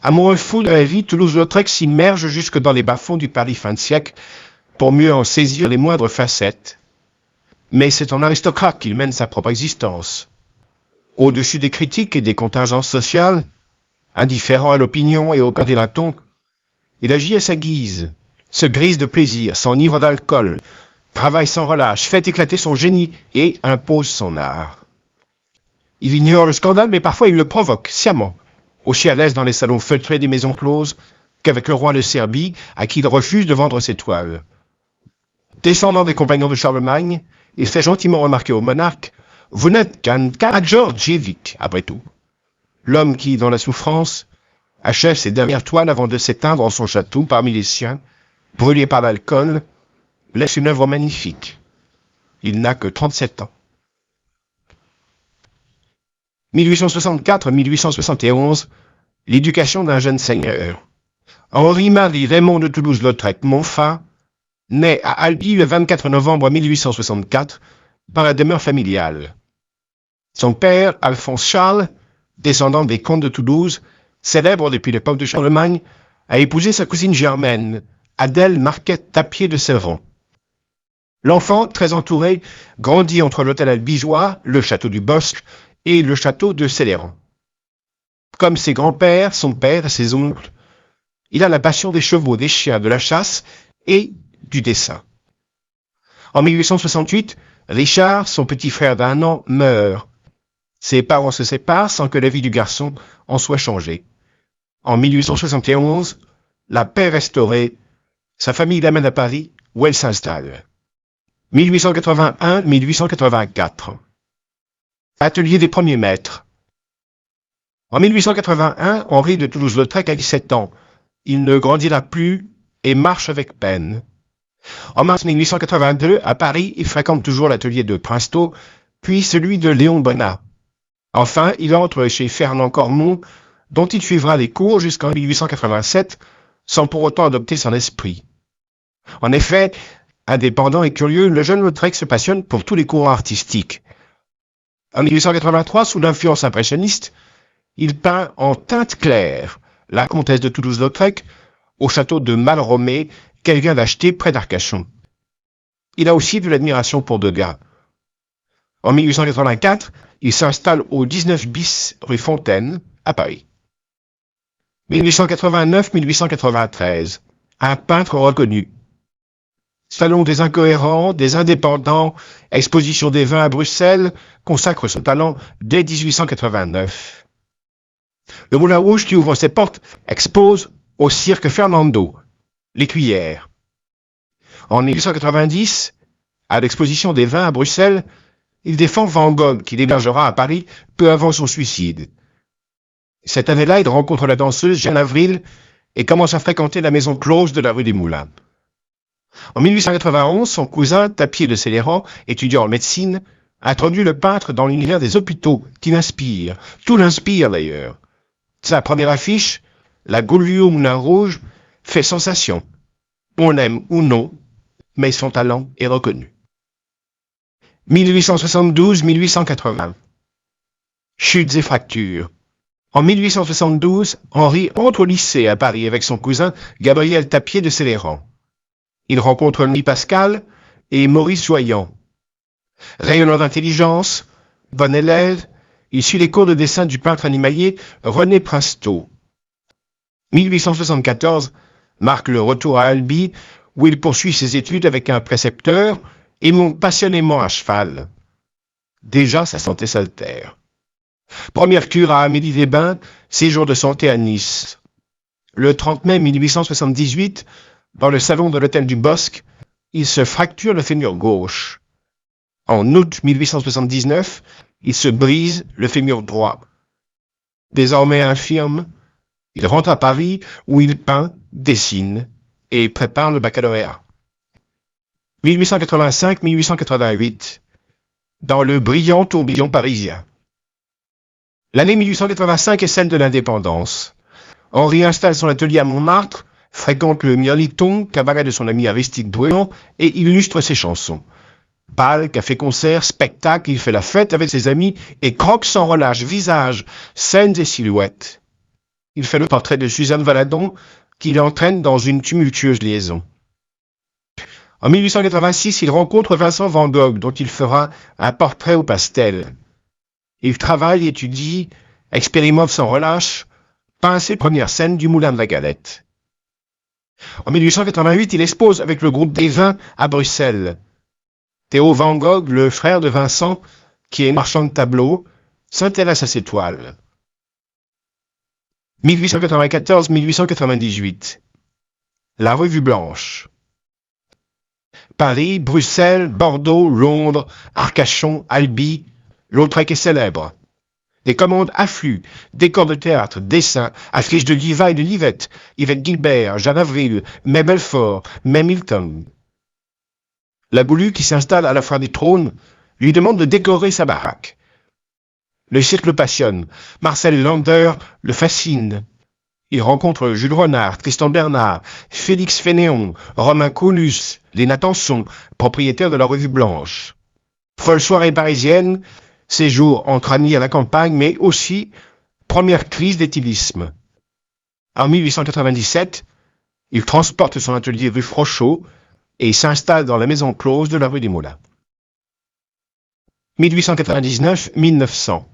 Amoureux fou de la vie, Toulouse-Lautrec s'immerge jusque dans les bas-fonds du Paris fin de siècle pour mieux en saisir les moindres facettes. Mais c'est en aristocrate qu'il mène sa propre existence. Au-dessus des critiques et des contingences sociales, indifférent à l'opinion et au candidaton, il agit à sa guise, se grise de plaisir, s'enivre d'alcool, travaille sans relâche, fait éclater son génie et impose son art. Il ignore le scandale, mais parfois il le provoque, sciemment, aussi à l'aise dans les salons feutrés des maisons closes qu'avec le roi de Serbie, à qui il refuse de vendre ses toiles. Descendant des compagnons de Charlemagne, il fait gentiment remarquer au monarque « Vous n'êtes qu'un Karađorđević, après tout ». L'homme qui, dans la souffrance, achève ses dernières toiles avant de s'éteindre en son château parmi les siens, brûlé par l'alcool, laisse une œuvre magnifique. Il n'a que 37 ans. 1864-1871, l'éducation d'un jeune seigneur. Henri-Marie Raymond de Toulouse-Lautrec Montfat naît à Albi le 24 novembre 1864 par la demeure familiale. Son père, Alphonse Charles, descendant des comtes de Toulouse, célèbre depuis l'époque de Charlemagne, a épousé sa cousine germaine, Adèle Marquette Tapier de Sevran. L'enfant, très entouré, grandit entre l'hôtel albigeois, le château du Bosc et le château de Céléran. Comme ses grands-pères, son père et ses oncles, il a la passion des chevaux, des chiens, de la chasse et du dessin. En 1868, Richard, son petit frère d'1 an, meurt. Ses parents se séparent sans que la vie du garçon en soit changée. En 1871, la paix restaurée, sa famille l'amène à Paris, où elle s'installe. 1881-1884. Atelier des premiers maîtres. En 1881, Henri de Toulouse-Lautrec a 17 ans. Il ne grandira plus et marche avec peine. En mars 1882, à Paris, il fréquente toujours l'atelier de Princeau, puis celui de Léon Bonnat. Enfin, il entre chez Fernand Cormon, dont il suivra les cours jusqu'en 1887, sans pour autant adopter son esprit. En effet, indépendant et curieux, le jeune Lautrec se passionne pour tous les courants artistiques. En 1883, sous l'influence impressionniste, il peint en teinte claire la comtesse de Toulouse-Lautrec au château de Malromé qu'elle vient d'acheter près d'Arcachon. Il a aussi de l'admiration pour Degas. En 1884, il s'installe au 19 bis rue Fontaine, à Paris. 1889-1893, un peintre reconnu. Salon des incohérents, des indépendants, exposition des vins à Bruxelles, consacre son talent dès 1889. Le Moulin Rouge qui ouvre ses portes expose au cirque Fernando, l'écuyère. En 1890, à l'exposition des vins à Bruxelles, il défend Van Gogh, qu'il hébergera à Paris peu avant son suicide. Cette année-là, il rencontre la danseuse Jeanne Avril et commence à fréquenter la maison close de la rue des Moulins. En 1891, son cousin, Tapier de Céléran, étudiant en médecine, introduit le peintre dans l'univers des hôpitaux, qui l'inspire. Tout l'inspire d'ailleurs. Sa première affiche, la Gaulieu au Moulin Rouge, fait sensation. On l'aime ou non, mais son talent est reconnu. 1872-1880. Chutes et fractures. En 1872, Henri entre au lycée à Paris avec son cousin Gabriel Tapier de Céléran. Il rencontre Louis Pascal et Maurice Joyant. Rayonnant d'intelligence, bon élève, il suit les cours de dessin du peintre animalier René Princeau. 1874 marque le retour à Albi, où il poursuit ses études avec un précepteur et monte passionnément à cheval. Déjà, sa santé s'altère. Première cure à Amélie-les-Bains, séjour de santé à Nice. Le 30 mai 1878, dans le salon de l'hôtel du Bosc, il se fracture le fémur gauche. En août 1879, il se brise le fémur droit. Désormais infirme, il rentre à Paris où il peint, dessine et prépare le baccalauréat. 1885-1888, dans le brillant tourbillon parisien. L'année 1885 est celle de l'indépendance. Henri installe son atelier à Montmartre, fréquente le Mirliton, cabaret de son ami Aristide Bruand, et illustre ses chansons. Bal, café-concert, spectacle, il fait la fête avec ses amis et croque sans relâche visage, scènes et silhouettes. il fait le portrait de Suzanne Valadon, qui l'entraîne dans une tumultueuse liaison. En 1886, il rencontre Vincent van Gogh, dont il fera un portrait au pastel. Il travaille, étudie, expérimente sans relâche, peint ses premières scènes du Moulin de la Galette. En 1888, il expose avec le groupe des Vins à Bruxelles. Théo van Gogh, le frère de Vincent, qui est marchand de tableaux, s'intéresse à ses toiles. 1894-1898. La Revue Blanche. Paris, Bruxelles, Bordeaux, Londres, Arcachon, Albi, Lautrec est célèbre. Des commandes affluent, décors de théâtre, dessins, affiches de Liva et de Livette, Yvette Guilbert, Jeanne Avril, May Belfort, May Milton. La Boulue, qui s'installe à la fois des trônes, lui demande de décorer sa baraque. Le cirque le passionne, Marcel Lander le fascine. Il rencontre Jules Renard, Tristan Bernard, Félix Fénéon, Romain Colus, Léna Tanson, propriétaire de la Revue Blanche. Folle soirée parisienne, séjour entre amis à la campagne, mais aussi première crise d'éthylisme. En 1897, il transporte son atelier rue Frochot et s'installe dans la maison close de la rue des Moulins. 1899-1900.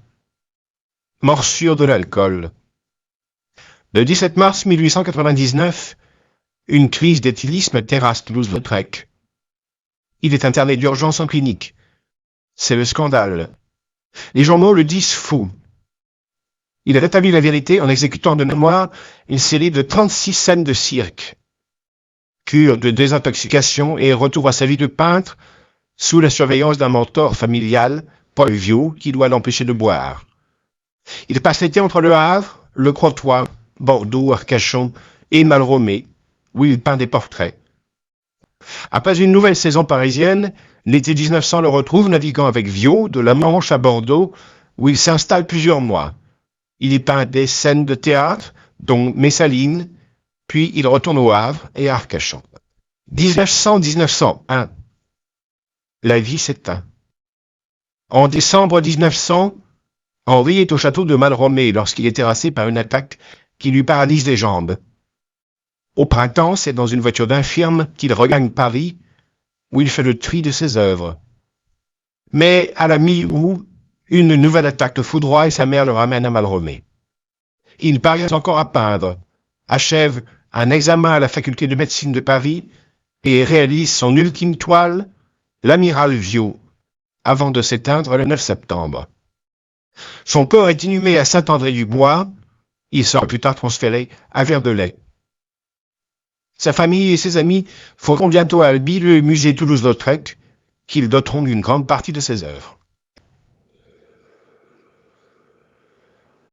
Morsure de l'alcool. Le 17 mars 1899, une crise d'éthylisme terrasse Toulouse-Lautrec. Il est interné d'urgence en clinique. C'est le scandale. Les journaux le disent fou. Il a rétabli la vérité en exécutant de mémoire une série de 36 scènes de cirque. Cure de désintoxication et retour à sa vie de peintre sous la surveillance d'un mentor familial, Paul Viau, qui doit l'empêcher de boire. Il passe l'été entre Le Havre, Le Crotoy, Bordeaux, Arcachon et Malromé, où il peint des portraits. Après une nouvelle saison parisienne, l'été 1900 le retrouve naviguant avec Viau de la Manche à Bordeaux, où il s'installe plusieurs mois. Il y peint des scènes de théâtre, dont Messaline, puis il retourne au Havre et à Arcachon. 1900-1901. La vie s'éteint. En décembre 1900, Henri est au château de Malromé lorsqu'il est terrassé par une attaque qui lui paralyse les jambes. Au printemps, c'est dans une voiture d'infirme qu'il regagne Paris, où il fait le tri de ses œuvres. Mais à la mi-août, une nouvelle attaque le foudroie et sa mère le ramène à Malromé. Il parvient encore à peindre, achève un examen à la faculté de médecine de Paris et réalise son ultime toile, l'amiral Viau, avant de s'éteindre le 9 septembre. Son corps est inhumé à Saint-André-du-Bois. Il sera plus tard transféré à Verdelais. Sa famille et ses amis feront bientôt à Albi le musée Toulouse-Lautrec, qu'ils doteront d'une grande partie de ses œuvres.